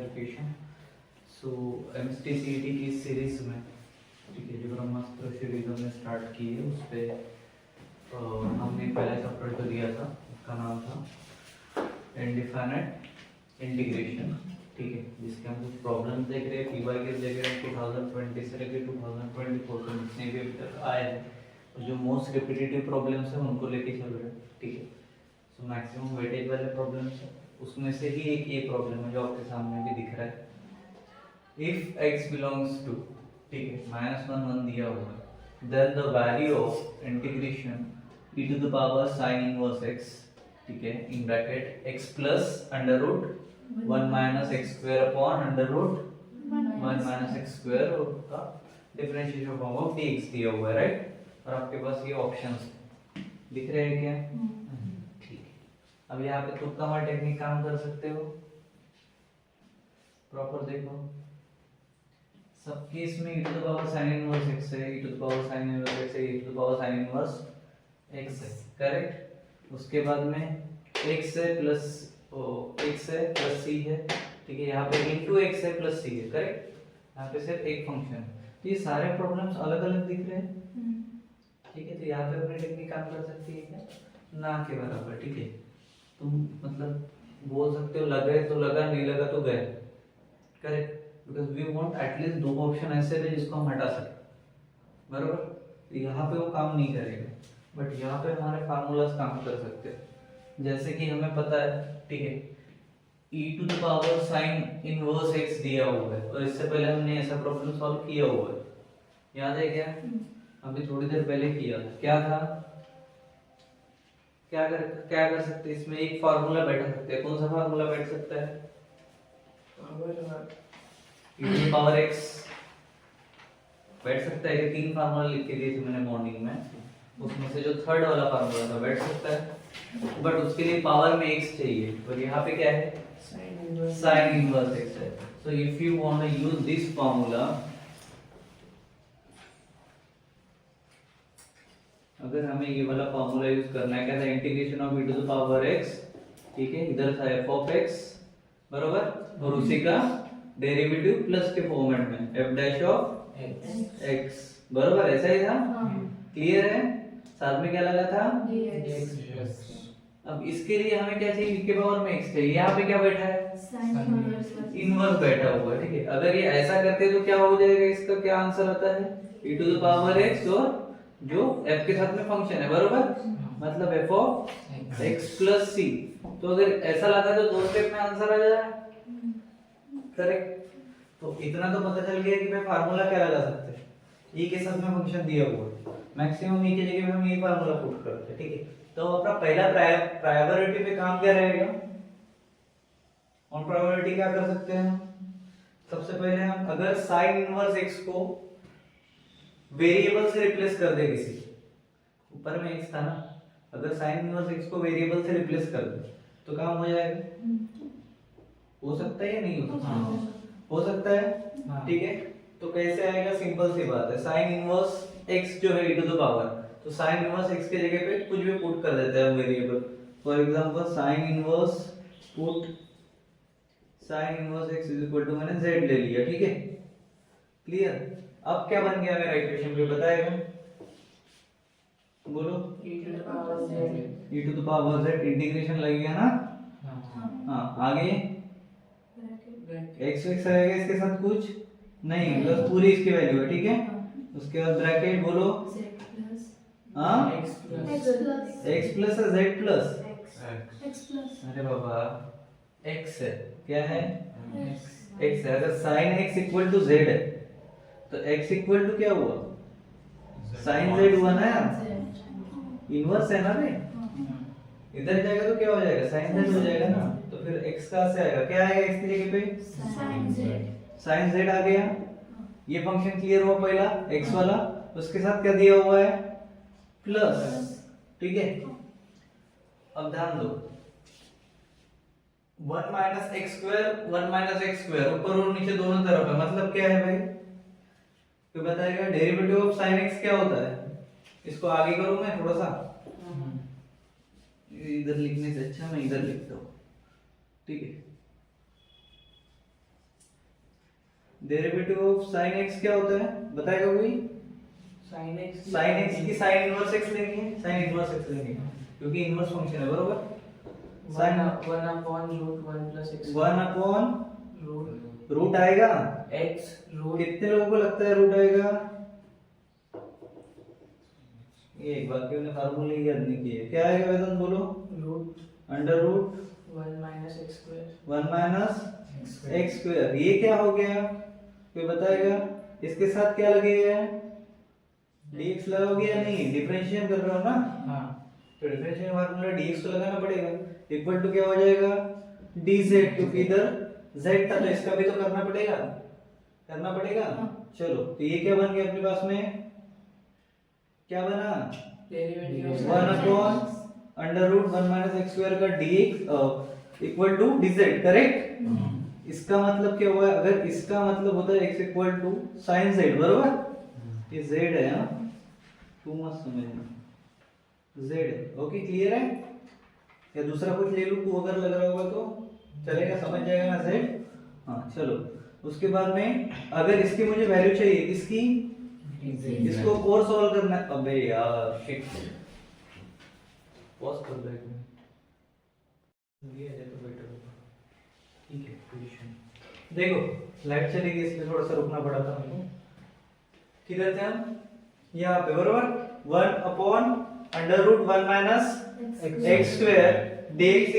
Education. सो MST-CET की series में, ठीक है, जो ब्रह्मास्त्र सीरीज हमने स्टार्ट की है उस पर हमने पहला चैप्टर जो दिया था उसका नाम था इनडिफाइनाइट इंटीग्रेशन, ठीक है, जिसके हम कुछ प्रॉब्लम देख रहे हैं, पीवाई के देख रहे हैं 2020 से लेकर 2024 तक जितने भी अभी तक आए हैं, जो मोस्ट रिपीटेटिव प्रॉब्लम्स हैं उनको लेके चल रहे हैं, ठीक है। सो मैक्सिमम वेटेज वाले प्रॉब्लम्स हैं, उसमें से ही एक ये प्रॉब्लम है जो आपके सामने भी दिख रहा है। इफ x बिलोंग्स टू, ठीक है, -1 दिया हुआ है, then the value of integration e to the power sin inverse x, ठीक है, in bracket x plus under root 1 minus x square upon under root 1 minus x square का differentiation form of dx दिया हुआ है, right. और आपके पास ये options दिख रहे हैं क्या? ठीक है। अब यहाँ पे तुक्का मार टेक्निक काम कर सकते हो, प्रॉपर देखो। सब केस में e to the power sin inverse x है, e to the power sin inverse x है, e to the power sin inverse x है, करेक्ट। उसके बाद में x है प्लस x है प्लस c है, ठीक है, यहाँ पे इनटू x है प्लस c है, करेक्ट। यहाँ पे सिर्फ एक फंक्शन है, तो ये सारे प्रॉब्लम्स अलग अलग दिख रहे हैं, ठीक है। तो यहाँ पे अपनी टेक्निक काम कर सकती है क्या? ना के बराबर, ठीक है। तुम मतलब बोल सकते हो लगे तो लगा, नहीं लगा तो गए, correct, because we want at least दो ऑप्शन ऐसे रहे जिसको हम हटा सके, बराबर। तो यहाँ पे वो काम नहीं करेगा, बट यहाँ पे हमारे फार्मूलाज काम कर सकते हैं। जैसे कि हमें पता है, ठीक है, e to the power sin inverse x दिया हुआ है, और इससे पहले हमने ऐसा प्रॉब्लम सॉल्व किया हुआ है, याद है क्या? अभी थोड़ी देर पहले किया था, क्या था? क्या कर सकते हैं इसमें? एक फार्मूला बैठा सकते हैं। कौन सा फार्मूला बैठ सकता है? e to the power x बैठ सकता है। ये तीन फार्मूला लिख के दिए थे मैंने मॉर्निंग में, उसमें से जो थर्ड वाला फार्मूला था बैठ सकता है, बट उसके लिए पावर में x चाहिए, और यहाँ पे क्या है? sin इनवर्स x है। So if you want to use this formula, अगर हमें ये वाला फार्मूला यूज करना है, क्या था? Integration of e to the power x, ठीक है, इधर था f ऑफ x, बराबर, और उसी का डेरिवेटिव प्लस के फॉर्मेट में f डैश ऑफ x, बराबर, ऐसा ही था। क्लियर है? साथ में क्या लगा था? dx। अब इसके लिए हमें क्या चाहिए? e के पावर में x चाहिए। यहाँ पे क्या बैठा है? इनवर्स बैठा हुआ है, ठीक है। अगर ये ऐसा करते तो क्या हो जाएगा? इसका क्या आंसर आता है? e to the power x, और जो f के साथ में फंक्शन है, बरोबर, मतलब f of x plus c। तो अगर ऐसा लाता है तो दो स्टेप में आंसर आ जाएगा, करेक्ट। तो इतना तो पता चल गया कि भाई फार्मूला क्या लगा सकते हैं, e के साथ में फंक्शन दिया हुआ है, मैक्सिमम e के जगह पे हम ये फार्मूला पुट करते हैं, ठीक है। तो अपना पहला प्रायोरिटी पे काम क्या रहेगा? ऑन प्रायोरिटी क्या कर सकते हैं? सबसे पहले हम अगर sin इनवर्स x को वेरिएबल से रिप्लेस कर दे, किसी ऊपर में x था ना, अगर sin इनवर्स x को वेरिएबल से रिप्लेस कर दे तो काम हो जाएगा। हो सकता है या नहीं हो सकता? हो सकता है, ठीक है। तो कैसे आएगा? सिंपल सी बात है, sin इनवर्स x जो है e टू द पावर, तो sin इनवर्स x के जगह पे कुछ भी पुट कर देते हैं हम variable. For example sin inverse put sin inverse x is equal to, मैंने z ले लिया, ठीक है, क्लियर। अब क्या बन गया मेरा इक्वेशन पे बताएगा? बोलो। e to the power z integration लग गया ना? हाँ, आगे x x आएगा इसके साथ कुछ नहीं, बस पूरी इसकी वैल्यू है, ठीक है। उसके बाद ब्रैकेट बोलो, हाँ, x प्लस है z प्लस, अरे बाबा x है, क्या है? x है। अगर sin x equal to z है तो x इक्वल टू क्या हुआ? sin z हुआ ना, इनवर्स है ना रे, इधर जाएगा तो क्या हो जाएगा? sin z हो जाएगा ना। तो फिर x कहाँ से आएगा? क्या आएगा x की जगह पे? sin z आ गया। ये फंक्शन क्लियर हुआ पहला x वाला, उसके साथ क्या दिया हुआ है? प्लस, ठीक है। अब ध्यान दो, 1 minus x square 1 minus x square ऊपर और नीचे दोनों तरफ है, मतलब क्या है भाई? तो बताएगा डेरिवेटिव ऑफ sin x क्या होता है? इसको आगे करूं मैं थोड़ा सा, इधर लिखने से अच्छा मैं इधर लिखता हूं, ठीक है। डेरिवेटिव ऑफ साइन एक्स क्या होता है बताएगा कोई? साइन एक्स की साइन इनवर्स एक्स लेंगे, साइन इनवर्स एक्स लेंगे क्योंकि इनवर्स फंक्शन है बरोबर। Sine 1/√1 + x 1 upon root root आएगा x रूट कितने लोगों को लगता है रूट आएगा? ये एक बार क्यों ने फार्मूला याद नहीं किए, क्या आएगा वेदन बोलो? Root under root 1 - x²। 1 minus x square. ये क्या हो गया कोई बताएगा? इसके साथ क्या लगेगा? dx लगाओगे या नहीं? डिफरेंशिएट कर रहा हो ना, हां तो डिफरेंशिएशन फार्मूला dx को लगाना पड़ेगा, इक्वल टू क्या हो जाएगा? dz, क्योंकि इधर z था तो इसका भी तो करना पड़ेगा, चलो तो ये क्या बन गया अपने पास में? क्या बना? Derivative 1 upon under root 1 minus x square का dx equal to dz, correct? इसका मतलब क्या हुआ? अगर इसका मतलब होता है x equal to sin z, बरोबर? ये z है, हाँ तू मत समझना, z है, ओके क्लियर है? या दूसरा कुछ ले लूं तू अगर लग रहा होगा तो चलेगा, समझ जाएगा ना z? हाँ चलो, उसके बाद में अगर इसकी मुझे वैल्यू चाहिए, इसकी इसको और सॉल्व करना है। अबे यार शिट, पॉज कर दो एक मिनट, दिया जाए तो बेटर होगा। ठीक है पोजीशन देखो, लाइट चली गई इसलिए थोड़ा सा रुकना पड़ा था हमको। किधर थे हम? यहाँ पे बरोबर। 1 upon under root 1 minus x square dx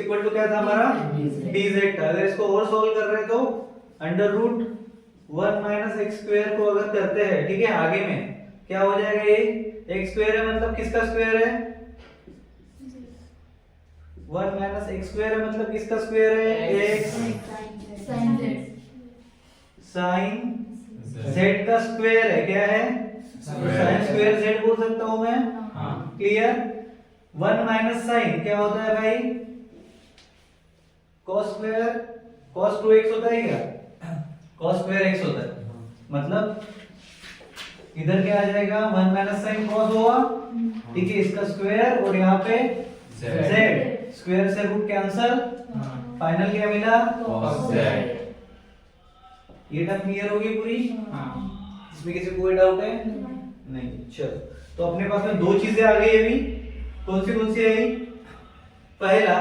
equal to क्या था हमारा? dz था। अगर इसको और सॉल्व कर रहे हैं तो under root 1 minus x square को अगर करते हैं, ठीक है, आगे में क्या हो जाएगा? ये एक्स स्क्वायर है मतलब किसका स्क्वायर है? 1 माइनस एक्स स्क्वायर है मतलब किसका स्क्वायर है? x साइन z का स्क्वायर है, क्या है? साइन स्क्वायर z बोल सकता हूं मैं, क्लियर? 1 माइनस साइन क्या होता है भाई? cos स्क्वायर, cos 2x होता है क्या? cos स्क्वायर x होता है, मतलब इधर क्या आ जाएगा? 1 माइनस साइन cos होगा, ठीक है, इसका स्क्वायर और यहाँ पे z, स्क्वायर से रूट कैंसल, फाइनल क्या मिला? cos z। ये टर्म क्लियर होगी पूरी? इसमें किसी को कोई डाउट है? नहीं। चलो तो अपने पास में दो चीजें आ गई अभी, कौन सी आई? पहला,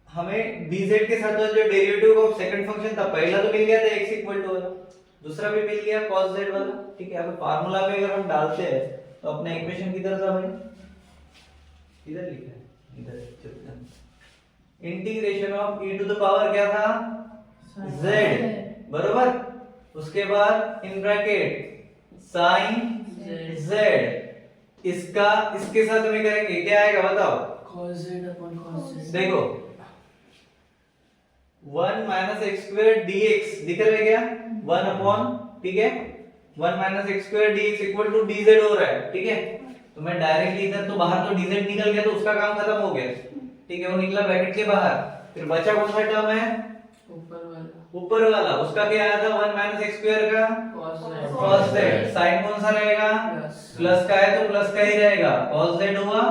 हमें dz के साथ जो डेरिवेटिव ऑफ सेकंड फंक्शन था, पहला तो मिल गया था x इक्वल टू वाला, दूसरा भी मिल गया cos z वाला, ठीक है। अब फार्मूला में अगर हम डालते हैं तो अपना इक्वेशन किधर था भाई? इधर लिखा है, इधर चलते हैं। Integration of e to the power क्या था? z, बरोबर। उसके बाद इन ब्रैकेट साइन z, इसका इसके साथ में करेंगे, क्या आएगा बताओ? cos z/cos z। देखो 1 माइनस एक्स स्क्वायर dx दिख रहा है क्या? 1 अपॉन, ठीक है, 1 minus x square dx equal to dz हो रहा है, ठीक है। तो मैं डायरेक्टली इधर तो बाहर तो dz निकल गया तो उसका काम खत्म हो गया, ठीक है, वो निकला ब्रैकेट के बाहर। फिर बचा कौन सा टर्म है? ऊपर वाला, उसका क्या आया था? 1 माइनस एक्स स्क्वायर का cos z। साइन कौन सा रहेगा? प्लस का है तो प्लस का ही रहेगा, cos z हुआ,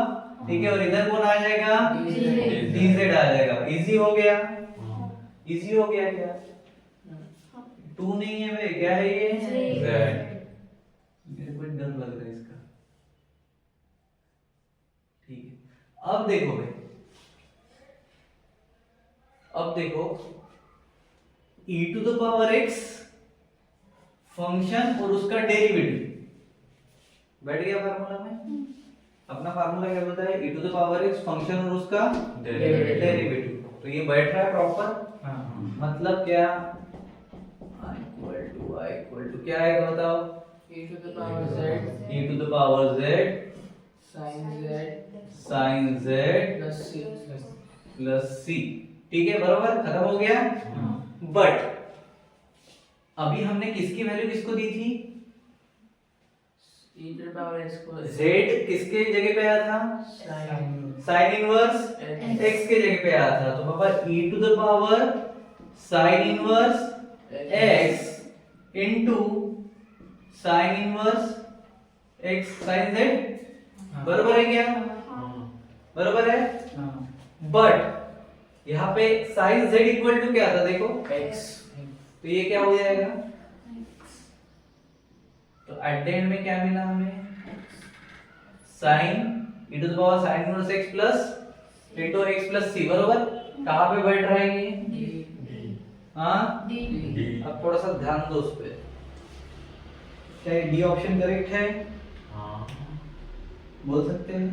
ठीक है। और इधर कौन आ जाएगा? dz आ जाएगा। इजी हो गया, इजी हो गया क्या? 2 नहीं है भाई, क्या है ये? z। मेरे को डर लग रहा है इसका, ठीक है। अब देखो भाई, अब देखो e to the power x function और उसका डेरिवेटिव बैठ गया फार्मूला में। अपना फार्मूला क्या बोलता है? e to the power x function और उसका डेरिवेटिव। तो ये बैठ रहा है प्रॉपर, मतलब क्या? i इक्वल टू क्या आएगा बताओ? e to the power z e to the power z sin z plus c, ठीक है, बराबर, खत्म हो गया। बट अभी हमने किसकी वैल्यू किसको दी थी? e to the power x को z किसके जगह पे आया था? साइन इनवर्स x के जगह पे आया था। तो पापा e to the power sine inverse x into sine inverse x sine z, बराबर है क्या? बराबर है। बट यहाँ पे साइन z इक्वल टू क्या था देखो, x तो ये क्या हो जाएगा, तो एट द एंड में क्या मिला हमें, sine e to the power sine inverse x plus into x plus c, बरोबर। कहाँ पे बैठ रहा है ये, हाँ d अब थोड़ा सा ध्यान दो उस पे, क्या ये डी ऑप्शन करेक्ट है, हाँ बोल सकते हैं,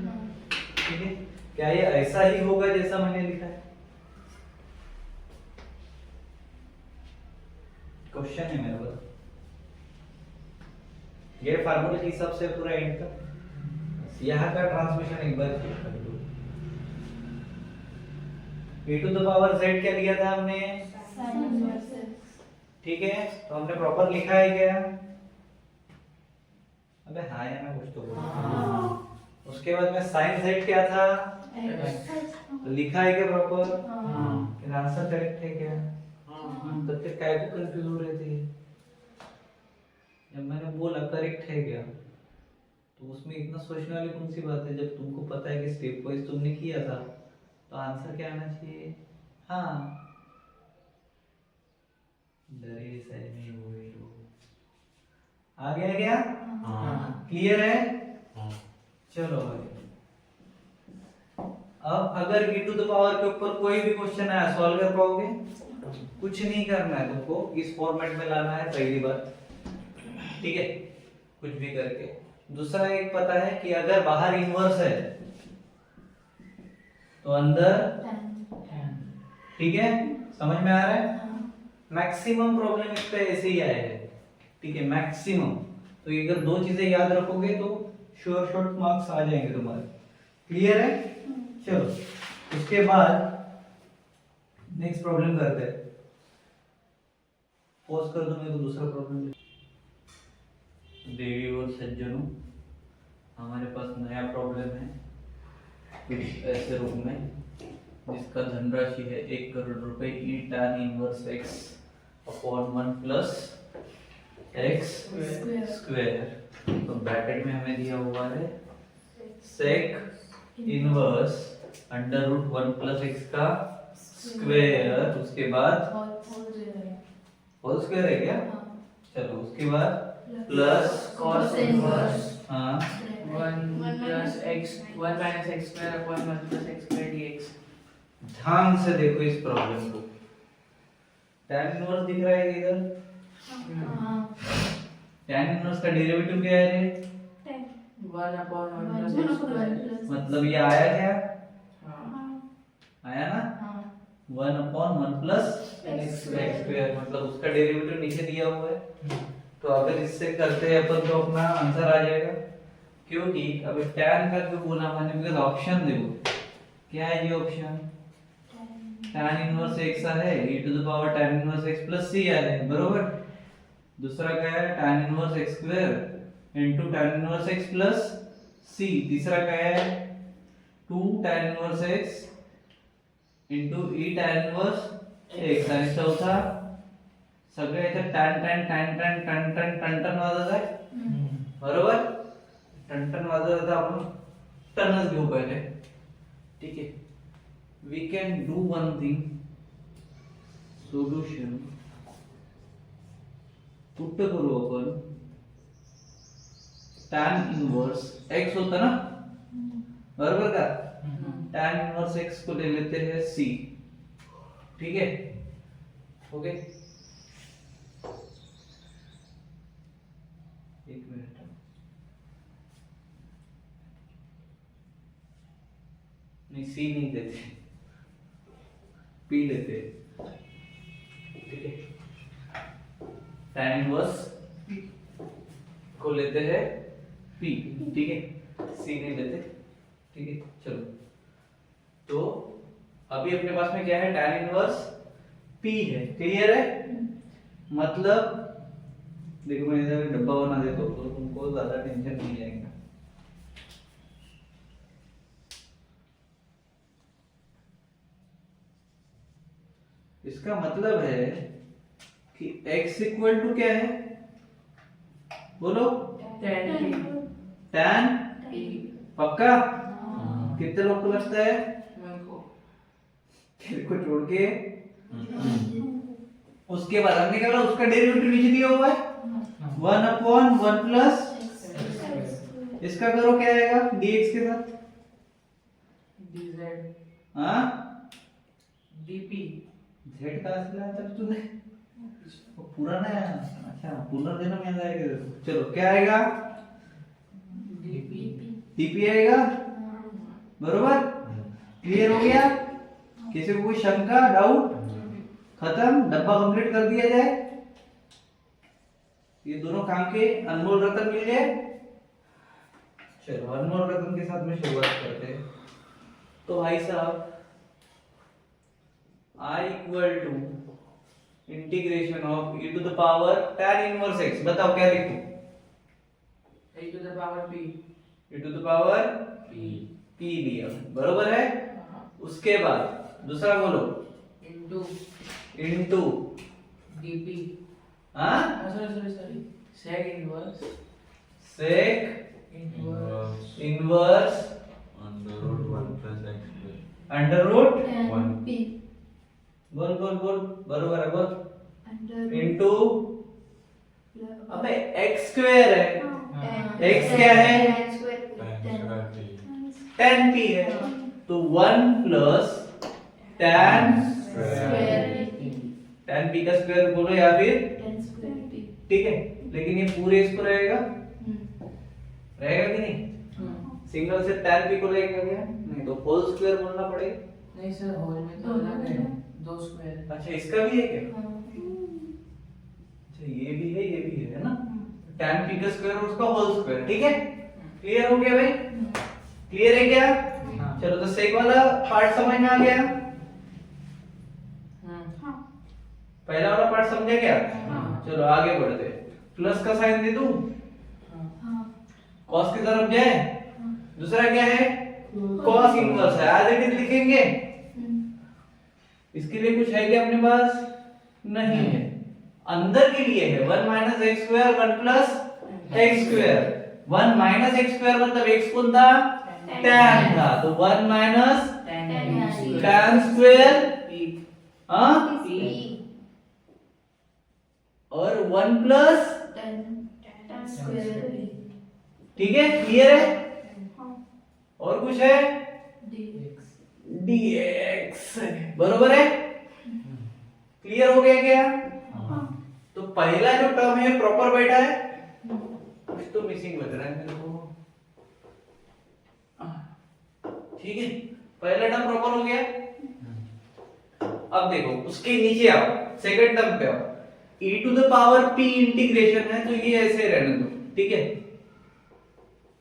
ठीक है। क्या ये ऐसा ही होगा जैसा मैंने लिखा है, क्वेश्चन है मेरे पास, ये फार्मूला के हिसाब से पूरा एंड तक यहाँ का ट्रांसमिशन एक बार चेक कर दो। e to the power z क्या लिया था हमने, ठीक है, तो हमने प्रॉपर लिखा है क्या, अबे हाँ या ना कुछ तो बोलो। उसके बाद में साइन z क्या था, तो लिखा है क्या प्रॉपर, फिर आंसर करेक्ट है क्या, तो फिर काय को कंफ्यूज हो रहे थे, जब मैंने बोला करेक्ट है क्या, तो उसमें इतना सोचने वाली कौन सी बात है, जब तुमको पता है कि स्टेप वाइज तुमने किया था, तो आंसर क्या आना चाहिए, हाँ डरे सही नहीं हुए आ गया क्या, हाँ क्लियर है, हाँ चलो आगे। अब अगर e टू द पावर के ऊपर कोई भी क्वेश्चन आया सॉल्व कर पाओगे, कुछ नहीं करना है तुमको, इस फॉर्मेट में लाना है पहली बार, ठीक है, कुछ भी करके। दूसरा एक पता है कि अगर बाहर इनवर्स है तो अंदर, ठीक है, समझ में आ रहा है, मैक्सिमम प्रॉब्लम इस पे ऐसे ही आएगा, ठीक है, मैक्सिमम। तो ये अगर दो चीजें याद रखोगे तो श्योर शॉर्ट मार्क्स आ जाएंगे तुम्हारे, क्लियर है। चलो उसके बाद नेक्स्ट प्रॉब्लम करते हैं, पॉज कर दो मेरे को, दूसरा प्रॉब्लम। देवी और सज्जनों, हमारे पास नया प्रॉब्लम है कुछ ऐसे रूप में, जिसका धनराशि है 1 करोड़ रुपए, E tan inverse x upon 1 plus x square, तो ब्रैकेट में हमें दिया हुआ है sec inverse under root 1 plus x का स्क्वायर, उसके बाद होल स्क्वायर है क्या, चलो उसके बाद प्लस cos इनवर्स हाँ 1 plus x 1 minus x square upon 1 plus x square dx। ध्यान से देखो इस प्रॉब्लम को, tan इनवर्स दिख रहा है इधर, tan इनवर्स का डेरिवेटिव क्या है रे, 1 upon 1 plus x square। मतलब ये आया क्या, हाँ आया ना, 1 अपॉन 1 प्लस x स्क्वायर, मतलब उसका डेरिवेटिव नीचे दिया हुआ है, तो अगर इससे करते हैं अपन तो अपना आंसर आ जाएगा, क्योंकि अभी tan का जो बोला मैंने, बिकॉज़ ऑप्शन देखो क्या है, ये ऑप्शन tan इनवर्स x है, e to the power tan inverse x plus c है, बरोबर। दूसरा क्या है, tan inverse x square into tan inverse x plus c। तीसरा क्या है, 2 tan inverse x into e tan inverse x, आणि चौथा सगळे याच्यात tan tan tan tan tan tan tan tan वाजत आहे, बरोबर। टन टन वाजत आता, आपण टनच घेऊ पहिले, ठीक आहे। we can do one thing, solution put करू आपण, tan इनवर्स x होता ना, बरोबर का, tan इनवर्स x को ले लेते हैं c, ठीक है, ओके। एक मिनट, नहीं सी नहीं देते, पी लेते, ठीक है, tan इनवर्स को लेते हैं पी, ठीक है, सी नहीं लेते, ठीक है। चलो तो अभी अपने पास में क्या है, tan इनवर्स पी है, क्लियर है, मतलब देखो मैं इधर डब्बा बना देता हूँ तो तुमको ज्यादा टेंशन नहीं आएगा। इसका मतलब है कि x इक्वल टू क्या है, बोलो, tan t पक्का, कितने लोग को लगता है, मेरे को तेरे को छोड़ के उसके बाद हमने क्या बोला, उसका डेरिवेटिव नीचे दिया हुआ है 1/1 प्लस इसका करो क्या आएगा dx के साथ dz हाँ dp z का असली आंसर तूने वो पूरा ना, अच्छा पुनर्जन्म याद आएगा तेरे को। चलो क्या आएगा dp dp आएगा, बरोबर क्लियर हो गया, किसी को कोई शंका डाउट, खत्म, डब्बा कंप्लीट कर दिया जाए, ये दोनों काम के अनमोल रतन मिल गए। चलो अनमोल रतन के साथ में शुरुआत करते हैं। तो भाई साहब I equal to integration of e to the power tan inverse x, बताओ क्या लिखूं, e to the power p e to the power p p लिया, बरोबर है। उसके बाद दूसरा बोलो into इनटू dp हाँ sorry sec inverse sec inverse inverse under root 1 plus x square. Under root One. बोल बोल बोल, बरोबर है, बोल इनटू, अबे x स्क्वायर है, x क्या है Tan square p. tan p है, तो 1 प्लस tan tan p का स्क्वायर बोलो या फिर, ठीक है, लेकिन ये पूरे इसको रहेगा, रहेगा कि नहीं, सिंगल से tan p को लेगा क्या, नहीं तो होल स्क्वायर बोलना पड़ेगा। नहीं सर होल में तो अलग है दो स्क्वायर अच्छा इसका भी है क्या, अच्छा ये भी है ना, tan p का स्क्वायर और उसका होल स्क्वायर, ठीक है, क्लियर हो गया भाई, क्लियर है क्या, चलो तो सेक वाला पार्ट समझ में आ गया, पहला वाला पार्ट समझा क्या, चलो आगे बढ़ते, प्लस का साइन दे दूं, कॉस की तरफ जाए, दूसरा क्या है कॉस इनवर्स है, एज इट इज लिखेंगे, इसके लिए कुछ है क्या अपने पास, नहीं है, अंदर के लिए है 1 minus x square 1 plus x square, 1 minus x square मतलब एक्स कौन था, tan था, तो 1 माइनस tan स्क्वायर हाँ और 1 प्लस, ठीक है, क्लियर है, और कुछ है dx, बरोबर है, क्लियर हो गया क्या, तो पहला जो टर्म है प्रॉपर बैठा है, कुछ तो मिसिंग बच रहा है मेरे को, ठीक है, पहला टर्म प्रॉपर हो गया, अब देखो उसके नीचे आओ, सेकंड टर्म पे आओ, e to the power p integration है, तो ये ऐसे रहने दो, ठीक है,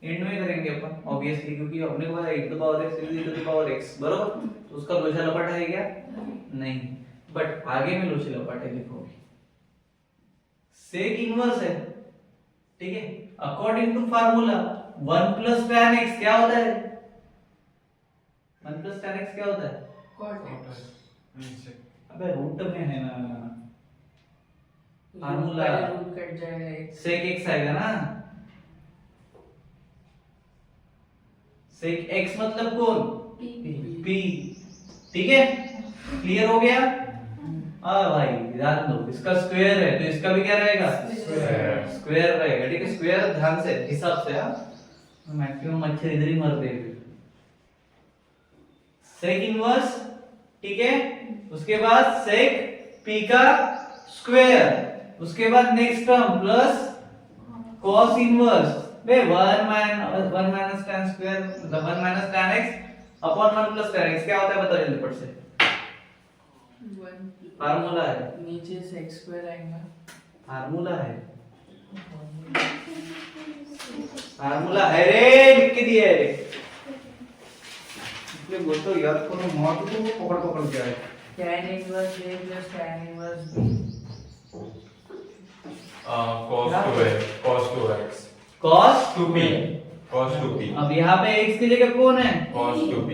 एंड में करेंगे अपन ऑब्वियसली, क्योंकि अपने को पता है e to the power x e to the power x, बरोबर, तो उसका लोचा लपाटा है क्या, नहीं, बट आगे में लोचा लपाटे लिखोगे, सेक इनवर्स है, ठीक है, according to formula 1 plus tan x क्या होता है, 1 प्लस tan x क्या होता है, अबे रूट में है ना फार्मूला, रूट कट जाएगा सेक x आएगा ना, सेक x मतलब कौन, p, ठीक है, क्लियर हो गया, हाँ भाई ध्यान दो, इसका स्क्वायर है तो इसका भी क्या रहेगा, स्क्वायर रहेगा, ठीक है, स्क्वायर ध्यान से हिसाब से, हाँ मैक्सिमम मच्छर इधर ही मरते हैं, सेक इनवर्स, ठीक है, उसके बाद सेक p का स्क्वायर, उसके बाद next term plus cos inverse, बे 1 माइनस tan स्क्वायर मतलब 1 minus tan x upon 1 plus tan x क्या होता है बताओ जल्दी फट से, फार्मूला है, नीचे से x स्क्वायर आएगा, फार्मूला है, फार्मूला है रे, लिख के दिया है, इसलिए बोलते याद करो, मौत को पकड़ पकड़ के आए, tan inverse a plus tan inverse b cos 2x cos 2p cos 2p, अब यहाँ पे x की जगह कौन है, cos 2p,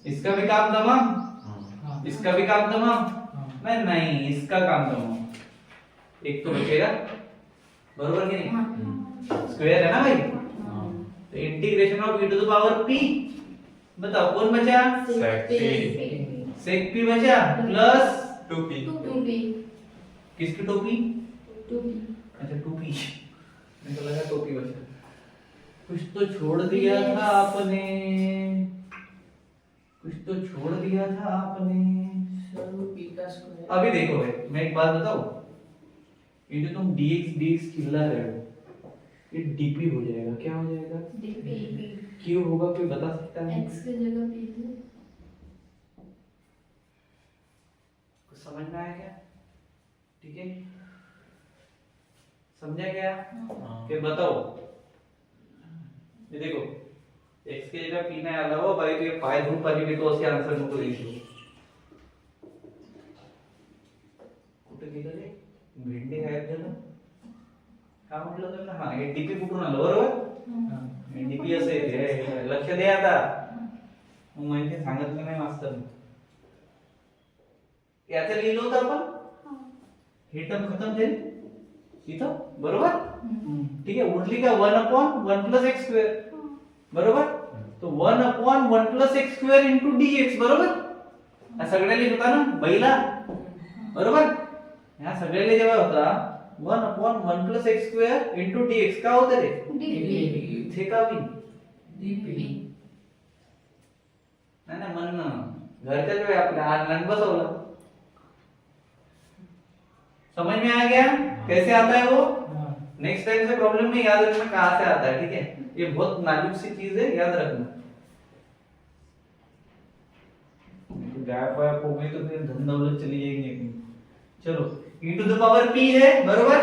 इसका भी काम तमाम, इसका भी काम तमाम, नहीं इसका काम तमाम, एक तो बचेगा, बरोबर कि नहीं, स्क्वायर है ना भाई, तो integration of e to the power p, बताओ कौन बचा? Sec P. सेक पी बचा प्लस 2p. किसकी टोपी? अच्छा टोपी, मेरे को लगा टोपी बचा। कुछ तो छोड़ दिया था आपने, कुछ तो छोड़ दिया था आपने। सर वो p का स्क्वायर। अभी देखो भाई, मैं एक बात बताऊं, ये जो तुम dx चिल्ला रहे हो, ये dp हो जाएगा। क्या हो जाएगा? क्यों होगा, कोई बता सकता है? x की जगह p है। कुछ समझ में आया क्या? ठीक है, समझा क्या? फिर बताओ, ये देखो x की जगह p नाही आला हो भाई, तो ये पाय धूप आली मी तो असे आन्सर नको देऊ। कुठे गेलं रे? भेंडे गायब झालं का म्हटलं तुम्ही? हा, हे डीपी कुठून आलं बरोबर? हे डीपी असं येते, लक्ष द्या आता। मग म्हणजे सांगितलं नाही मास्तर, याचं लिहिलं होतं आपण, हे टर्म खतम झाली इथं बरोबर? ठीक आहे, उरली का 1/1 + x², बरोबर? तो 1/1 + x² * dx, बरोबर? हा सगळ्याला लिहित होता ना पहिला, बरोबर? ह्या सगळ्याला जेव्हा होता 1/1 + x² * dx का होतं रे? इथे का होईल? नाही म्हणणं घरच्या जो आपल्या आनंद बसवला। समझ में आ गया कैसे आता है वो? नेक्स्ट टाइम से प्रॉब्लम में याद रखना कहां से आता है, ठीक है? ये बहुत नाजुक सी चीज है, याद रखना। गैप वैप हो गई तो फिर धन दौलत चली जाएगी। चलो e⁻p है, बरोबर?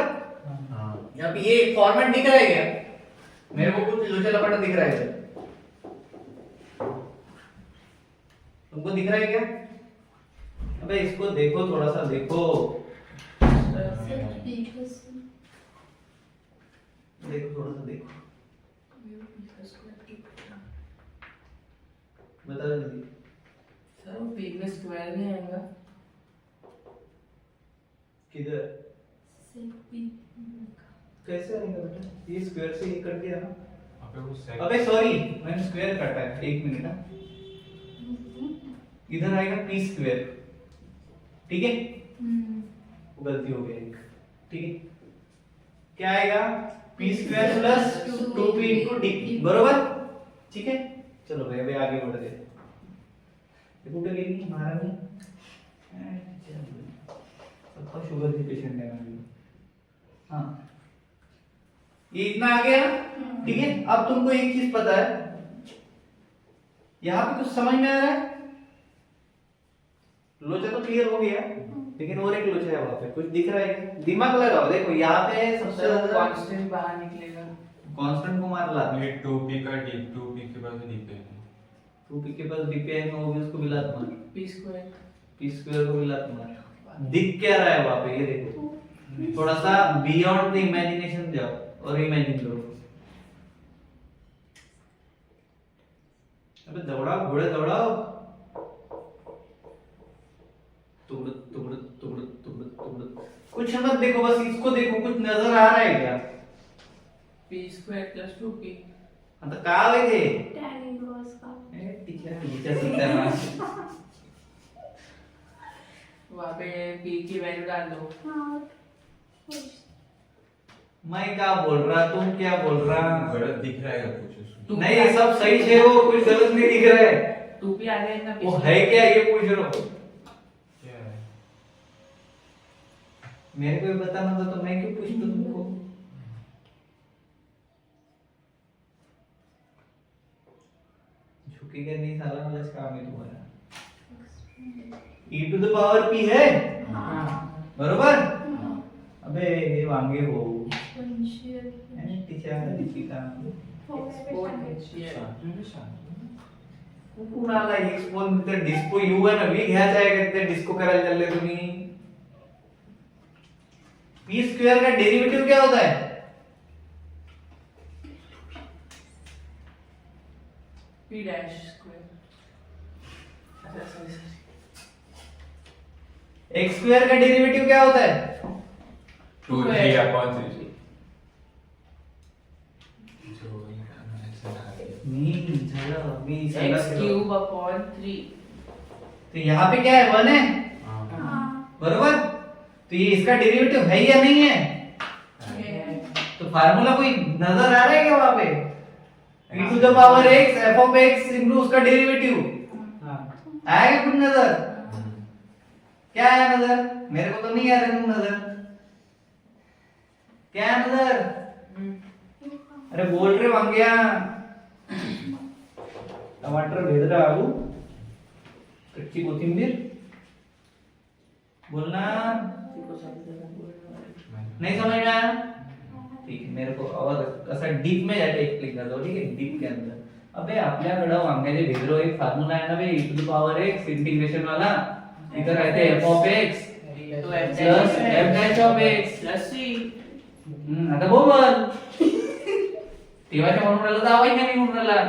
यहाँ पे ये फॉर्मेट दिख रहा है क्या? मेरे को कुछ लोचा लपाटा दिख रहा है, तुमको दिख रहा है क्या? अबे इसको देखो, थोड़ा सा देखो, देखो थोड़ा सा देखो, बता जल्दी। सर वो p में स्क्वायर नहीं आएगा। किधर? कैसे आएगा बेटा? ये स्क्वायर से ये कट गया ना। अबे वो sec अबे सॉरी, मैंने स्क्वायर काटा है, एक मिनट ना। इधर आएगा p², ठीक है? वो गलती हो गई एक, ठीक है? क्या आएगा? p² + 2p * d, बरोबर? ठीक है, चलो भाई अभी आगे बढ़ते हैं। ये कुठे गेली महारानी? सबका शुगर की पेशेंट है मैं। हाँ, ये इतना आ गया, ठीक है? अब तुमको एक चीज पता है, यहाँ पे कुछ समझ में आ रहा है? लोचा तो क्लियर हो गया, लेकिन और एक लोचा है वहां पे, कुछ दिख रहा है क्या? दिमाग लगाओ, देखो यहाँ पे सबसे सर ज्यादा कांस्टेंट बाहर निकलेगा। कांस्टेंट को मार ला, ये 2p का d 2p के पास dp है। 2p के पास dp है, मैं वो भी उसको मिला दूंगा, p² p² को मिला दूंगा। दिख क्या रहा है वहां पे, ये देखो, थोड़ा सा बियॉन्ड द इमेजिनेशन जाओ और इमेजिन करो। अबे दौड़ाओ घोड़े, दौड़ाओ, तुगड़ तुगड़ तुगड़ तुगड़ तुगड़, कुछ मत देखो, बस इसको देखो, कुछ नजर आ रहा है क्या? p² + 2p। आता का वे थे? tan inverse का। ए टीचर टीचर सीखता है ना। वहाँ पे p की वैल्यू डाल दो। हाँ, मैं क्या बोल रहा, तुम क्या बोल रहा? गलत दिख रहा है कुछ उसमें? नहीं, ये सब सही है, वो कुछ गलत नहीं दिख रहा है। 2p आ गया ना, वो है क्या ये पूछ रहा हूँ, क्या है? मेरे को भी बताना था तो मैं क्यों पूछता तुमको? झुकेगा नहीं साला, वाला काम है तुम्हारा। e⁻p है, हाँ। बरोबर? हाँ, अबे ये वांगे हो exponential टीचर दीपिका एक्सपोनेंशियल। कुणाला एक्सपोन तर डिस्को यू आहे ना, वी घ्यायचा आहे का? ते डिस्को करायला चालले तुम्ही? p² का डेरिवेटिव क्या होता है? p'²। अच्छा सॉरी सॉरी। x² का डेरिवेटिव क्या होता है? 2p/3। जो एक्स क्यूब अपॉन 3। तो यहाँ पे क्या है 1 है हाँ बरोबर। तो ये इसका डेरिवेटिव है या नहीं है? तो फार्मूला कोई नजर आ रहा है क्या वहां पे? e to the power x f of x into उसका डेरिवेटिव आएगा कुछ नजर? क्या है नजर? मेरे को तो नहीं आ रहा नजर। क्या है नजर? अरे बोल रहे वांग्या टमाटर भेज रहा आलू कच्ची कोथिंबीर बोलना नहीं समझ में आया? ठीक है मेरे को और ऐसा डीप में जाके एक्सप्लेन कर दो ठीक है डीप के अंदर। अबे आपल्याकडे वांग्याचे भेजरो एक फॉर्मूला आहे ना बे e to the power x integration वाला इधर रहते f ऑफ x तो plus f dash of x plus c। आता बोल तेव्हाच्या म्हणून राहिला तर आवाज नाही म्हणून राहिला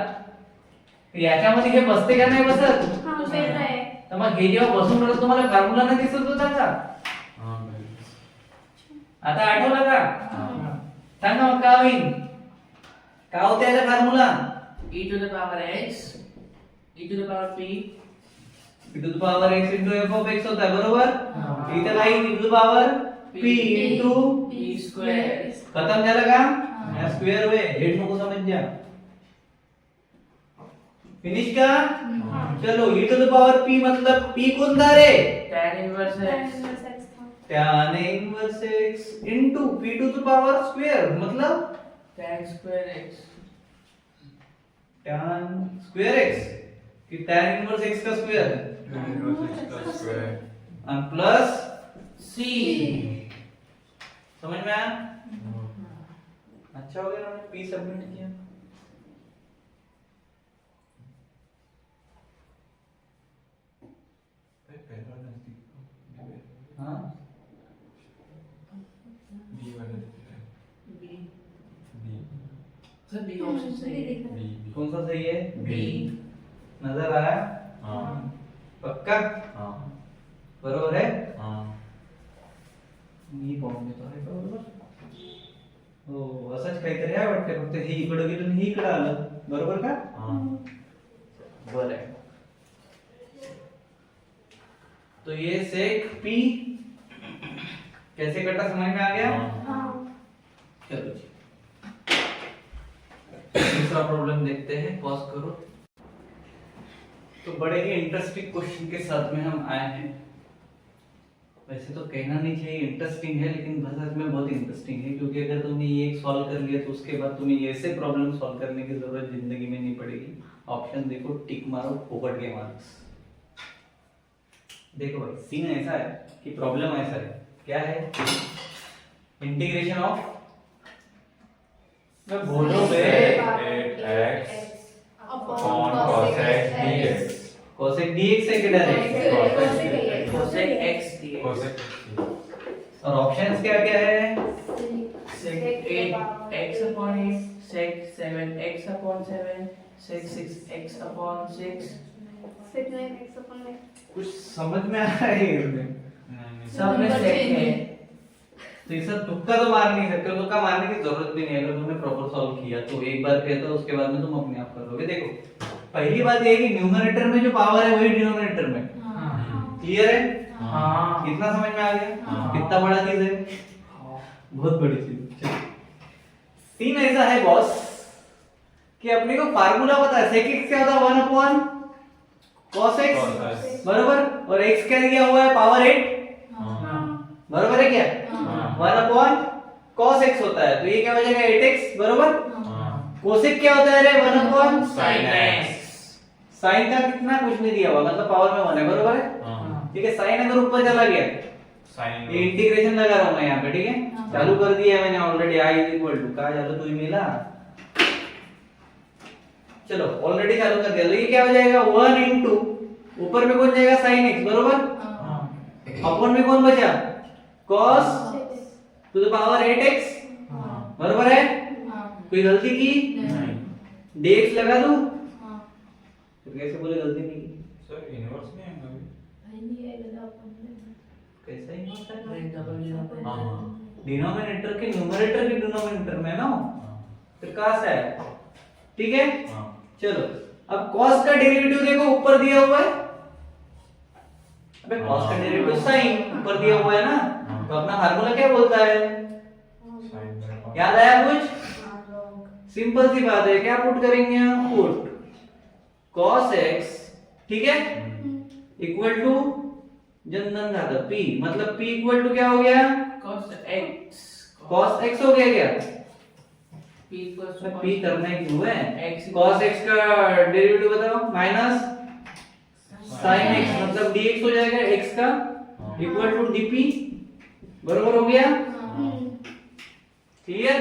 याच्यामध्ये हे बसते का नाही बसत? हाँ फिर है तर मग हे जेव्हा बसून राहिलं तुम्हाला फॉर्म्युला नाही दिसत होता का? हाँ आता आठवलं का? सांगा मग का होईल? का होते याचा formula? e to the power x e to the power p e to the power x into f of x होता है बरोबर। इथे काय e to the power p into p square. खत्म झालं का? या स्क्वेअर हुए हेड नको समझ जा। फिनिश का? चलो e to the power p मतलब p कौन था रे? tan inverse x tan inverse x into p to the power square मतलब tan square x tan square x कि tan इनवर्स x का स्क्वायर और प्लस c। समझ में आया? अच्छा हो गया हमने p सबमिट किया। हाँ बी वाला b B sir b option सही है। बी कौन सा सही है? b नजर आया? हाँ पक्का? हाँ बरोबर है? हाँ मी पाहून घेतो आहे का बरोबर? हो असंच काहीतरी आहे वाटतं फक्त हे इकडे गेलं आणि हे इकडे आलं बरोबर का? हाँ बरं आहे। तो ये सेक p कैसे कटा समझ में आ गया? चलो जी दूसरा प्रॉब्लम देखते हैं पॉज करो। तो बड़े ही इंटरेस्टिंग क्वेश्चन के साथ में हम आए हैं। वैसे तो कहना नहीं चाहिए इंटरेस्टिंग है लेकिन सच में बहुत इंटरेस्टिंग है क्योंकि अगर तुमने ये एक सॉल्व कर लिया तो उसके बाद तुम्हें ऐसे प्रॉब्लम सॉल्व करने की जरूरत जिंदगी में नहीं पड़ेगी। ऑप्शन देखो टिक मारो फोकट के मार्क्स। देखो भाई सीन ऐसा है कि प्रॉब्लम ऐसा है क्या है इंटीग्रेशन ऑफ मैं बोलो बे upon cos x dx cosec dx है किधर है cosec x dx और ऑप्शंस क्या क्या है sec 8 x upon 8 sec 7 x upon 7 sec 6 x upon 6 कुछ समझ में आ रहा है इसमें सब में sec है। तो ये सब तुक्का तो मार नहीं सकते तुक्का मारने की जरूरत भी नहीं है अगर तुमने प्रॉपर सॉल्व किया तो एक बार किया तो उसके बाद में तुम अपने आप कर लोगे। देखो पहली बात ये है कि न्यूमरेटर में जो पावर है वही डिनोमिनेटर में क्लियर है? हाँ कितना समझ में आ गया? हाँ। कितना बड़ा चीज है? बहुत बड़ी चीज। सीन ऐसा है बॉस कि अपने को फार्मूला पता है sec x क्या होता है 1 upon cos x Cos x। बरोबर और x क्या दिया हुआ है पावर 8 बरोबर है क्या? 1 अपॉन cos x होता है तो ये क्या हो जाएगा 8x बरोबर। cosec क्या होता है रे 1 अपॉन sin x sin का कितना कुछ नहीं दिया हुआ मतलब पावर में 1 है बरोबर है। ठीक है sin अगर ऊपर चला गया sin ये इंटीग्रेशन लगा रहा हूं मैं यहाँ पे ठीक है चालू कर दिया है मैंने already i is equal to का चालू तू मिला चलो ऑलरेडी चालू कर दिया तो ये क्या हो जाएगा 1 इनटू ऊपर में कौन जाएगा sin x बरोबर अपॉन में कौन बचा cos to the power 8x बरोबर है। कोई गलती की dx लगा दूं तो कैसे बोले गलती नहीं की सर इनवर्स नहीं है अभी कैसा ही होता है डबल हाँ डिनोमिनेटर के न्यूमरेटर के डिनोमिनेटर में ना फिर कहां से है ठीक है। हाँ चलो अब cos का डेरिवेटिव देखो ऊपर दिया हुआ है। अबे cos का डेरिवेटिव sin ऊपर दिया हुआ है ना, तो अपना फार्मूला क्या बोलता है? याद आया कुछ? सिंपल सी बात है, क्या पुट करेंगे हम? पुट cos x, ठीक है, इक्वल टू जनधन खाता p, मतलब p इक्वल टू क्या हो गया? cos x cos x हो गया क्या? p equals तो to p करना ही क्यों है? x cos x का डेरिवेटिव बताओ, माइनस sin x, मतलब dx हो जाएगा x का इक्वल टू dp, बरोबर हो गया? क्लियर?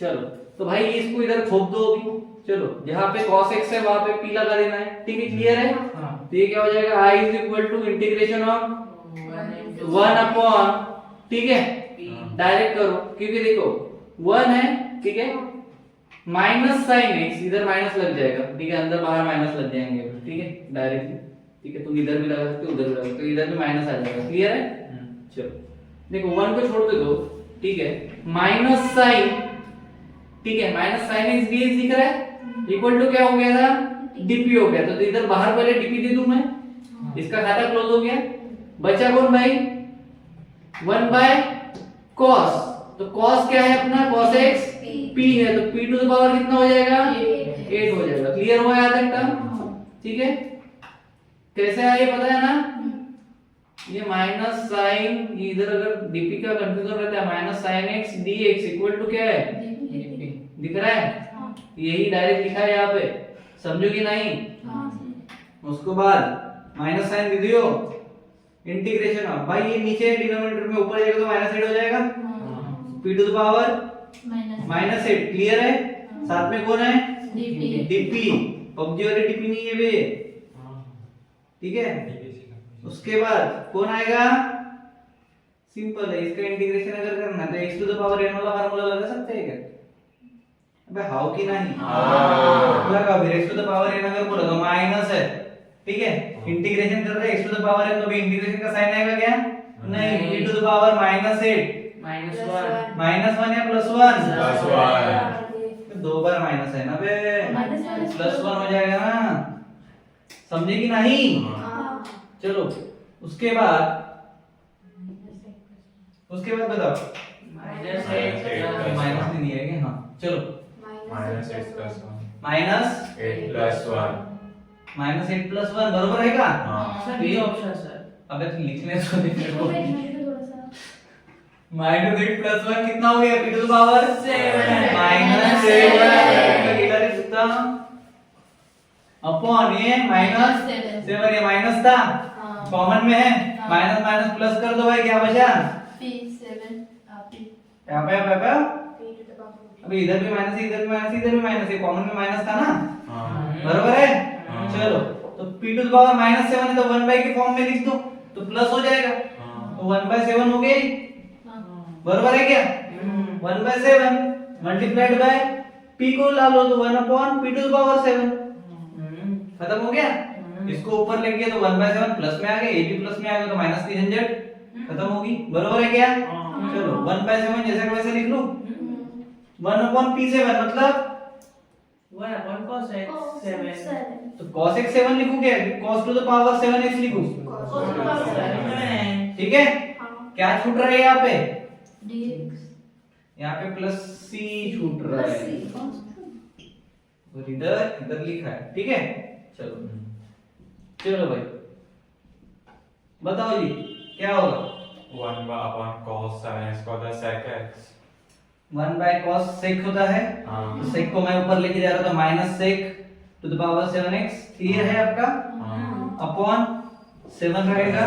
चलो तो भाई इसको इधर थोप दो अभी। चलो जहां पे cos x है वहां पे p लगा देना है, ठीक है? क्लियर है? हाँ तो ये क्या हो जाएगा? I is equal to integration of 1 upon, ठीक है, डायरेक्ट करो क्योंकि देखो 1 है, ठीक है, माइनस साइन x, इधर माइनस लग जाएगा, ठीक है, अंदर बाहर माइनस लग जाएंगे, ठीक है, डायरेक्टली, ठीक है, तुम इधर भी लगा सकते हो उधर भी लगा सकते हो, इधर भी माइनस आ जाएगा। क्लियर है? चलो देखो 1 को छोड़ दो, ठीक है, माइनस साइन, ठीक है, माइनस साइन x dx दिख रहा है, इक्वल टू क्या हो गया था? dp हो गया। तो इधर बाहर पहले dp दे दूं मैं, इसका खाता क्लोज हो गया, बचा कौन भाई? 1 बाय cos, तो cos क्या है अपना? cos x p है, तो p टू द पावर कितना हो जाएगा? 8 हो जाएगा। क्लियर हुआ यहाँ तक टर्म? ठीक है, कैसे है ये पता है ना? ये माइनस साइन, इधर अगर dp का कंफ्यूजन रहता है, minus sine x dx equal to क्या है? दिख रहा है? यही डायरेक्ट लिखा है यहाँ पे, समझो कि नहीं? उसके बाद माइनस साइन दे दियो, इंटीग्रेशन ऑफ, भाई ये नीचे डिनोमिनेटर में ऊपर जाएगा तो माइनस 8 हो जाएगा, p to the power minus 8। Clear है? साथ में कौन है? dp, पबजी वाले dp नहीं है बे, ठीक है? उसके बाद कौन आएगा? सिंपल है, इसका इंटीग्रेशन अगर करना है तो x to the power n वाला फार्मूला लगा सकते हैं क्या? अबे हाउ की नहीं लगा, फिर x to the power n अगर बोला तो माइनस है, ठीक है, इंटीग्रेशन कर रहे हैं x to the power n, तो भी इंटीग्रेशन का साइन आएगा क्या? नहीं, e to the power minus 8 -1 minus 1 या प्लस 1? प्लस 1। दो बार माइनस है ना बे, प्लस 1 हो जाएगा ना, समझे कि नहीं? चलो उसके बाद बताओ, -8 माइनस नहीं है क्या? हाँ चलो, minus 8 plus 1 minus 8 plus 1 minus 8 plus 1 बरोबर है का? हाँ सर ये ऑप्शन सर अबे तुम लिखने तो दे मेरे को। माइनस 8 प्लस 1 कितना हो गया? p to the power 7 minus 7 का गिला रे कितना अपॉन ये माइनस 7, ये माइनस था कॉमन में है, माइनस माइनस प्लस कर दो भाई, क्या बचा? यहाँ पे अभी इधर भी माइनस है, इधर भी माइनस है, इधर भी माइनस है, कॉमन में माइनस था ना, हाँ बरोबर है? चलो तो p to the power minus 7 है तो 1 बाय के फॉर्म में लिख दो तो प्लस हो जाएगा, तो 1 बाय 7 हो गया ही, बरोबर है क्या? 1 बाय 7 मल्टीप्लाइड बाय p को ला लो तो 1 upon p to the power 7, खत्म हो गया। इसको ऊपर लेके तो 1 बाय 7 प्लस में आ गया, ये भी प्लस में आ गया तो माइनस की झंझट खत्म होगी, बरोबर है क्या? चलो 1 बाय 7 जैसे का वैसे लिख लो, 1 अपॉन p7 मतलब 1 upon cos x 7 तो cos x 7 लिखूं क्या? cos to the power 7x लिखूं, ठीक है? क्या छूट रहा है यहाँ पे? यहाँ पे प्लस c छूट रहा है और इधर लिखा है, ठीक है? चलो भाई बताओ जी क्या होगा? 1 upon cos 7x का होता है sec x 1 by cos sec होता है, हाँ तो sec को मैं ऊपर लेके जा रहा था, minus sec to the power 7x, clear है आपका? हाँ अपॉन 7 रहेगा,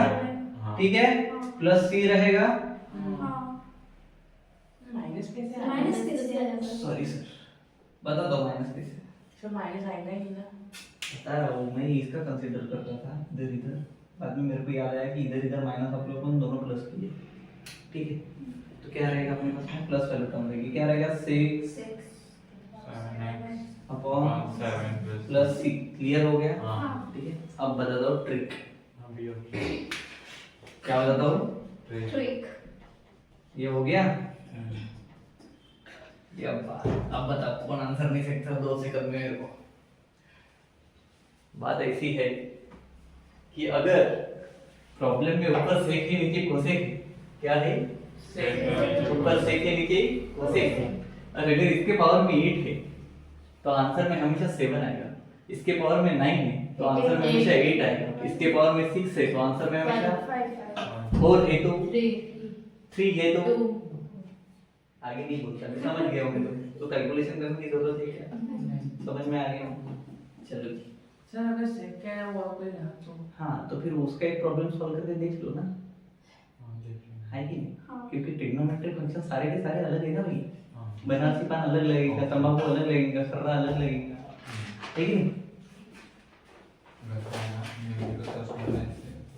हाँ ठीक है, प्लस c रहेगा, माइनस कैसे आएगा? सॉरी सर बता दो माइनस कैसे? सर माइनस आएगा ही ना, बता रहा हूँ मैं, इसका कंसीडर करता था इधर इधर, बाद में मेरे को याद आया कि इधर इधर माइनस आप लोगों ने दोनों प्लस किए, ठीक है? तो क्या रहेगा अपने पास में? प्लस वाली टर्म रहेगी, क्या रहेगा? 6 7x upon 7 plus c, clear हो गया? हाँ ठीक है, अब बता दो ट्रिक, अभी ओके क्या बताता हूँ? ये हो गया, ये अब बताओ कौन आंसर नहीं सकता 2 सेकंड में मेरे को? बात ऐसी है कि अगर प्रॉब्लम में ऊपर सेक के नीचे कोसेक है, क्या है? ऊपर सेक के नीचे कोसेक है। और अगर इसके पावर में 8 है तो आंसर में हमेशा 7 आएगा। इसके पावर में 9 है तो आंसर में हमेशा 8 आएगा। इसके पावर में 6 है तो आंसर में हमेशा 4 है तो 3 है तो आगे नहीं बोलता। मैं समझ गया हूँ। तो कैलकुलेशन करने की जरूरत है क्या? समझ में आ गया? चलो सर अगर सेकंड है वो कोई ना तो हाँ, तो फिर उसका एक प्रॉब्लम सॉल्व करके देख लो ना, है कि नहीं? हाँ। क्योंकि ट्रिग्नोमेट्रिक फंक्शन सारे के सारे अलग है ना भाई। बनारसी पान अलग लगेगा, तंबाकू अलग लगेगा, सर्रा अलग लगेगा, है कि नहीं?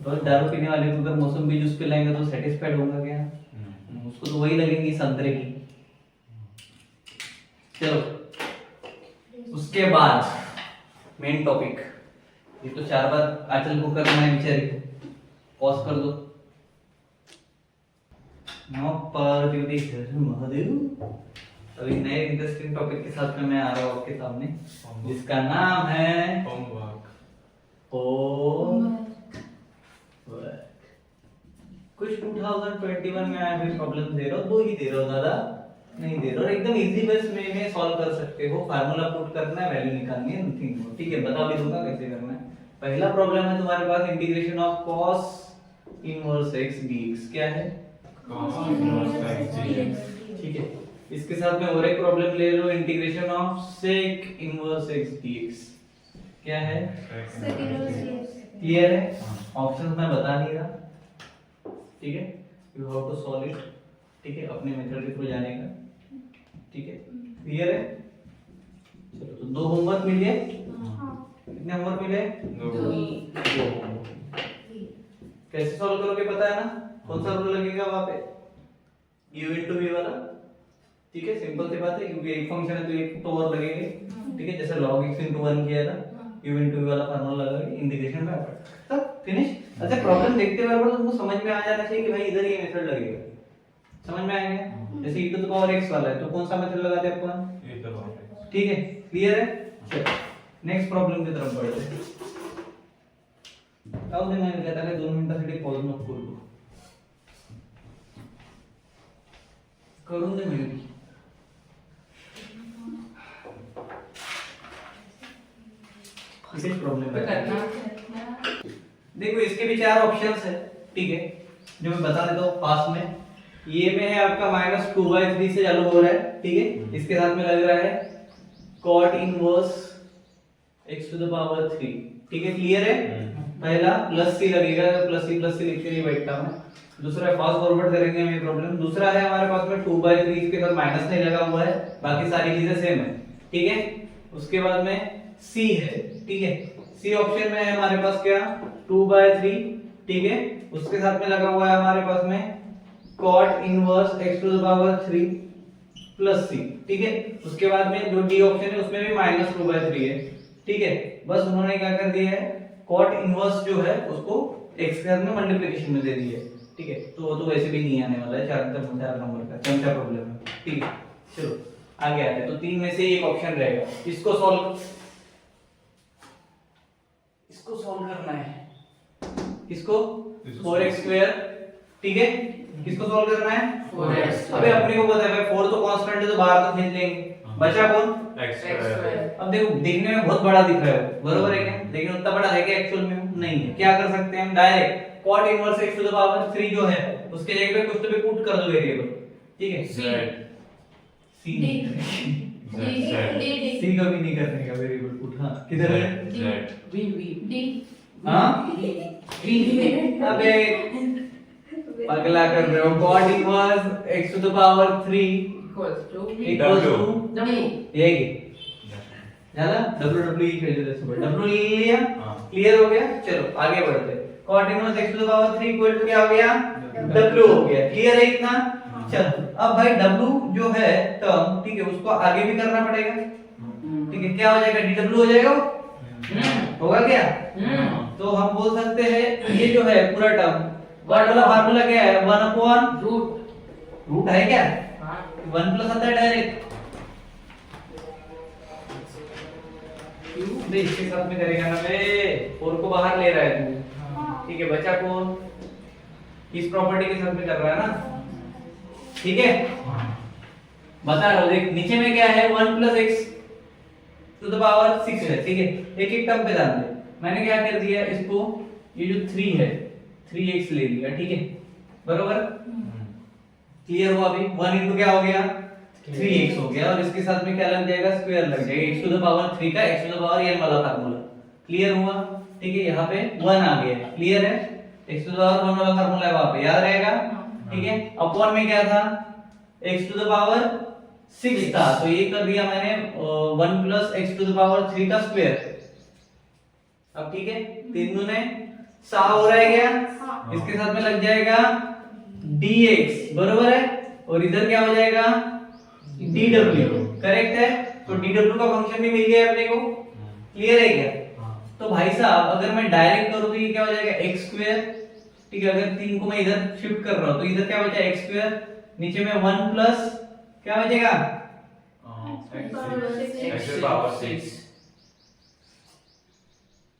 रोज दारू पीने वाले को अगर मौसमी जूस पिलाएंगे तो सेटिस्फाइड होगा क्या? उसको तो वही लगेंगी संतरे की। चलो उसके बाद मेन टॉपिक, ये तो 4 बार आंचल को करना है बेचारे को। पॉज कर दो। नमः पार्वती महादेव। अभी नए इंटरेस्टिंग टॉपिक के साथ में मैं आ रहा हूँ आपके सामने, जिसका नाम है होमवर्क। कुछ 2021 में आया भी प्रॉब्लम दे रहा हूँ, 2 ही दे रहा हूँ, ज्यादा नहीं दे रहा हूँ। एकदम इजी बेस में सॉल्व कर सकते हो। फार्मूला पुट करना है, वैल्यू निकालनी है, नथिंग मोर। ठीक है, बता भी दूंगा कैसे करना है। पहला प्रॉब्लम है तुम्हारे पास integration of cos inverse x dx। क्या है? ठीक है, इसके साथ में और एक प्रॉब्लम ले लो, integration of sec inverse x dx। क्या है? क्लियर है? ऑप्शंस मैं बता नहीं रहा, ठीक है? You have to solve it. ठीक है, अपने मेथड के थ्रू जाने का। ठीक है, क्लियर है? चलो तो 2 होमवर्क मिल गए। कितने होमवर्क मिले? 2। कैसे सॉल्व करोगे पता है ना? कौन सा रूल लगेगा वहां पे? u into v वाला। ठीक है, सिंपल सी बात है, क्योंकि एक फंक्शन है तो एक तो और लगेंगे। ठीक है, जैसे log x into 1 किया था, u into v वाला फार्मूला लगा के इंटीग्रेशन में सब फिनिश। अच्छा, प्रॉब्लम देखते हुए तो तुमको समझ में आ जाना चाहिए कि भाई इधर ये मेथड लगेगा। समझ में आएगा? जैसे e to the power x वाला है तो कौन सा मेथड लगाते हैं अपन? ठीक है, क्लियर है? चलो नेक्स्ट प्रॉब्लम की तरफ बढ़ते हैं। काऊ दे, मैं कहता है 2 मिनिटासाठी पॉज नको करू, करून दे मेरी। प्रॉब्लम है, देखो इसके भी 4 ऑप्शंस है। ठीक है, जो मैं बता देता हूँ पास में। ये में है आपका -2/3 से चालू हो रहा है। ठीक है, इसके साथ में लग रहा है cot inverse x to the power 3। ठीक है, क्लियर है? पहला प्लस c लगेगा, प्लस c लिख के नहीं बैठता मैं। दूसरा फास्ट फॉरवर्ड करेंगे हम ये प्रॉब्लम। दूसरा है हमारे पास में 2/3, इसके साथ माइनस नहीं लगा हुआ है, बाकी सारी चीजें सेम है। ठीक है, उसके बाद में c है। ठीक है, c ऑप्शन में है हमारे पास क्या? 2/3। ठीक है, उसके साथ में लगा हुआ है हमारे पास में cot inverse x to the power 3 plus c। ठीक है, उसके बाद में जो d ऑप्शन है उसमें भी -2/3 है। ठीक है, बस उन्होंने क्या कर दिया है, cot इनवर्स जो है उसको x के साथ में मल्टीप्लिकेशन में दे दिया है। ठीक है, तो वो तो वैसे भी नहीं आने वाला है, 4 नंबर का चमचा प्रॉब्लम है। ठीक है, चलो आगे आते हैं। तो 3 में से एक ऑप्शन रहेगा, इसको सॉल्व करना है। किसको? 4x²। ठीक है, किसको सॉल्व करना है? 4x। अबे अपने को पता है भाई 4 तो कांस्टेंट है तो बाहर तो खींच लेंगे, बचा कौन? x²। अब देखो देखने में बहुत बड़ा दिख रहा है, बरोबर है क्या? लेकिन उतना बड़ा है क्या एक्चुअल में? नहीं है। क्या कर सकते हैं हम? Direct cot inverse x to the power 3 जो है उसके जगह पे कुछ तो भी पुट कर दो वेरिएबल। ठीक है, c कभी नहीं करने का वेरिएबल पुट। हां, किधर है? हां, अबे पगला कर रहे हो। cot inverse x to the power 3 equals to यही ज्यादा w ले लिया। क्लियर हो गया? चलो आगे बढ़ते हैं। cot inverse x to the power 3 equal to क्या हो गया? w हो गया। क्लियर है इतना? चलो अब भाई w जो है टर्म, ठीक है, उसको आगे भी करना पड़ेगा। ठीक है, क्या हो जाएगा? dw हो जाएगा। होगा क्या? तो हम बोल सकते हैं ये जो है पूरा टर्म, वाला फार्मूला क्या है? 1/रूट। रूट है क्या? 1 प्लस आता है डायरेक्ट। क्यू बे इसके साथ में करेगा ना बे, 4 को बाहर ले रहा है तू, ठीक है, बचा कौन, इस प्रॉपर्टी के साथ में कर रहा है ना, ठीक है। बता रहा हूं देख, नीचे में क्या है 1 + x टू द पावर 6 है, ठीक है। एक एक टर्म पे ध्यान दे, मैंने क्या कर दिया इसको, ये जो 3 है 3x ले लिया, ठीक है, बरोबर, क्लियर हुआ। अभी 1 into क्या हो गया 3x हो गया, और इसके साथ में क्या लग जाएगा, स्क्वायर लग जाएगा, x टू द पावर 3 का x to the power n वाला फार्मूला, क्लियर हुआ, ठीक है। यहाँ पे 1 आ गया, क्लियर है, x टू द पावर 1 वाला फार्मूला है, वहां पे याद रहेगा, ठीक है। अपॉन में क्या था, x टू द पावर 6 था, तो ये कर दिया मैंने 1 + x टू द पावर 3 का स्क्वायर। अब ठीक है, 3 दूने 6 हो रहा है क्या, इसके साथ में लग जाएगा dx, बरोबर है, और इधर क्या हो जाएगा dw, करेक्ट है। तो dw का फंक्शन भी मिल गया अपने को, क्लियर है क्या। तो भाई साहब अगर मैं डायरेक्ट करूं तो ये क्या हो जाएगा x², ठीक है। अगर 3 को मैं इधर शिफ्ट कर रहा हूं तो इधर क्या बचा x², नीचे में 1 प्लस क्या बचेगा x to the power 6,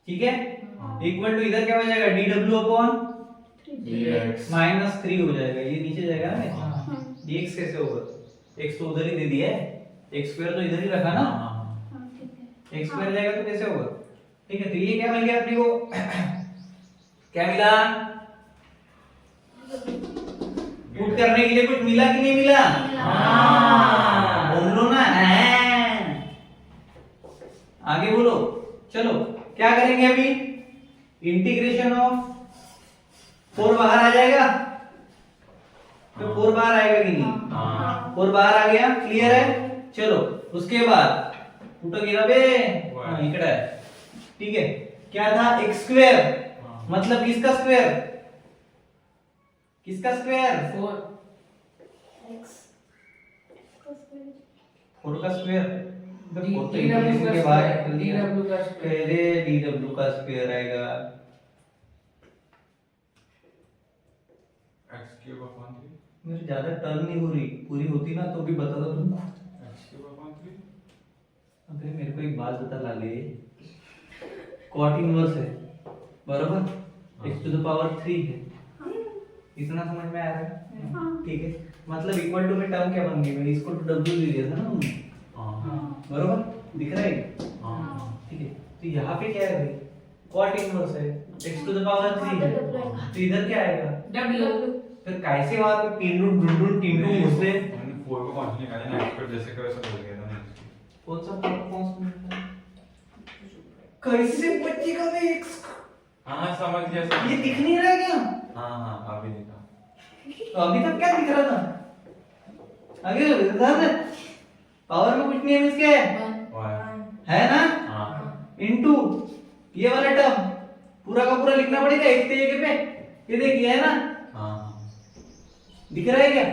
ठीक है, इक्वल टू इधर क्या बचेगा dw/3 हो जाएगा, ये नीचे जाएगा ना, dx कैसे होगा, x तो उधर ही दे दिया है, x² तो इधर ही रखा ना, x² जाएगा तो कैसे होगा, ठीक है। तो ये क्या मिल गया अपने को, क्या मिला, पुट करने के लिए कुछ मिला कि नहीं मिला, बोल लो ना, आगे बोलो। चलो क्या करेंगे अभी, इंटीग्रेशन ऑफ 4 बाहर आ जाएगा, तो 4 बाहर आएगा कि नहीं, 4 बाहर आ गया, क्लियर है। चलो उसके बाद पुटो गिरा बे, इकड़ा है, ठीक है। क्या था x², मतलब किसका स्क्वायर, किसका स्क्वायर, 4 4 का स्क्वायर, dw का पहले dw का स्क्वायर आएगा, x³ मेरे ज्यादा टर्न नहीं हो रही, पूरी होती ना तो भी बताता तुमको। x³। अबे मेरे को एक बात बता लाले, कॉट इनवर्स है, बराबर, x टू द पावर 3 है, इतना समझ में आ रहा है, ठीक है। मतलब इक्वल टू में टर्म क्या बन गई, मैंने इसको w ले लिया था ना तुमने, बराबर, दिख रहा है, ठीक है। तो यहाँ पे क्या है भाई, कॉट इनवर्स है, x टू द पावर 3 है, तो इधर क्या आएगा w, फिर कैसे वहां पे टिंडू ढूंढू टिंडू घुसे, मैंने 4 को कांस्टेंट निकाला ना, x² जैसे करे सब बोल गया था ना, कौन सा कांस्टेंट, कैसे बचेगा बे x, हाँ समझ गया, ये दिख नहीं रहा है क्या, हाँ अभी देखा, तो अभी तक क्या दिख रहा था, आगे ध्यान दे, पावर में कुछ नहीं है, इसके है ना, इनटू ये वाला टर्म पूरा का पूरा लिखना पड़ेगा एक जगह पे, ये देखिए है ना, दिख रहा है क्या,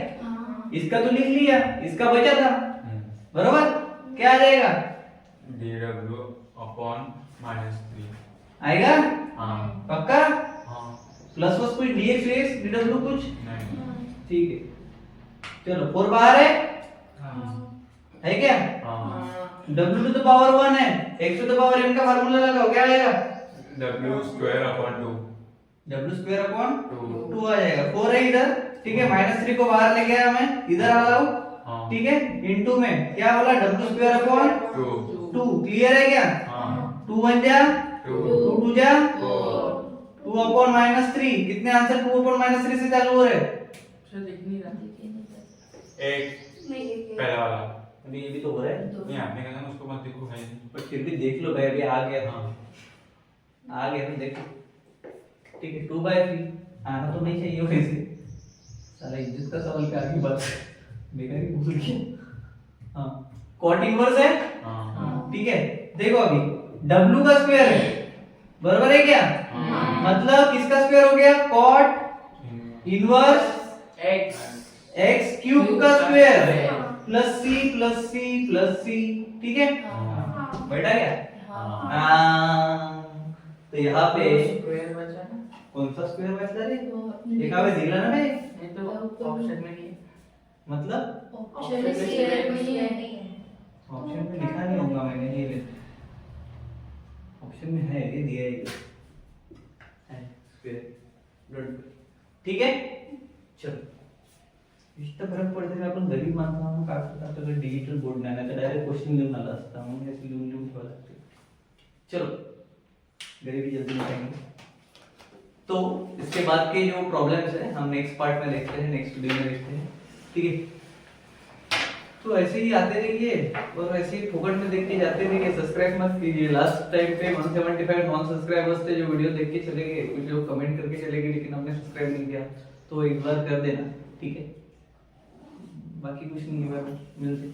इसका तो लिख लिया, इसका बचा था, बरोबर, क्या आ जाएगा dw/-3 आएगा, हाँ पक्का, हाँ प्लस वस कुछ dx dw कुछ, नहीं ठीक है। चलो 4 बाहर है क्या, हाँ w टू द पावर 1 है, x to the power n का फार्मूला लगाओ, क्या आएगा w²/2 w²/2 आ जाएगा, 4 है इधर, ठीक है, -3 को बाहर लेके आया मैं, इधर आ रहा हूं, हाँ ठीक है, इनटू में क्या बोला w²/2, 2 क्लियर है क्या, हाँ 2 1 जा 2 2 2 जा 4 2/-3, कितने आंसर 2/-3 से चालू हो रहे हैं, सर दिख नहीं रहा, एक पहला वाला अभी ये भी तो हो रहा है, नहीं आपने कहा ना उसको मत देखो, है नहीं, पर फिर भी देख लो भाई, अभी आ गया, आ गया तो देखो, ठीक है। 2/3 आना तो नहीं चाहिए वैसे, साला इज्जत का सवाल पे आगे बात बेकार ही भूल गया, हाँ कॉट इनवर्स है, हाँ ठीक है। देखो अभी w का स्क्वायर है, बराबर है क्या, मतलब किसका स्क्वायर हो गया, कॉट इनवर्स x x³ का स्क्वायर प्लस c, ठीक है, बैठा क्या, तो यहाँ पे स्क्वायर बचा ना, कौन सा स्क्वायर बचता रे, ये कहाँ पे दिखला ना भाई, ये तो ऑप्शन में नहीं है, मतलब ऑप्शन में लिखा नहीं होगा मैंने, ये ले ऑप्शन में है, ये दिया है स्क्वायर डॉट, ठीक है। चलो इतना फरक पडते का आपण गरीब माणसं म्हणून काय करतो, आपल्याकडे डिजिटल बोर्ड नाही तर डायरेक्ट क्वेश्चन लिहून आला असता, म्हणून हे लिहून लिहून ठेवावं लागते। चलो गरीबी जल्दी मिटाएंगे। तो इसके बाद के जो प्रॉब्लम्स है हम नेक्स्ट पार्ट में देखते हैं, नेक्स्ट वीडियो में देखते हैं, ठीक है। तो ऐसे ही आते रहिए और ऐसे ही फोकट में देख के जाते रहिए, सब्सक्राइब मत कीजिए। लास्ट टाइम पे 175 नॉन सब्सक्राइबर्स थे जो वीडियो देख के चले गए, कुछ लोग कमेंट करके चले गए लेकिन हमने सब्सक्राइब नहीं किया, तो एक बार कर देना, ठीक है। बाकी कुछ नहीं है, मिलते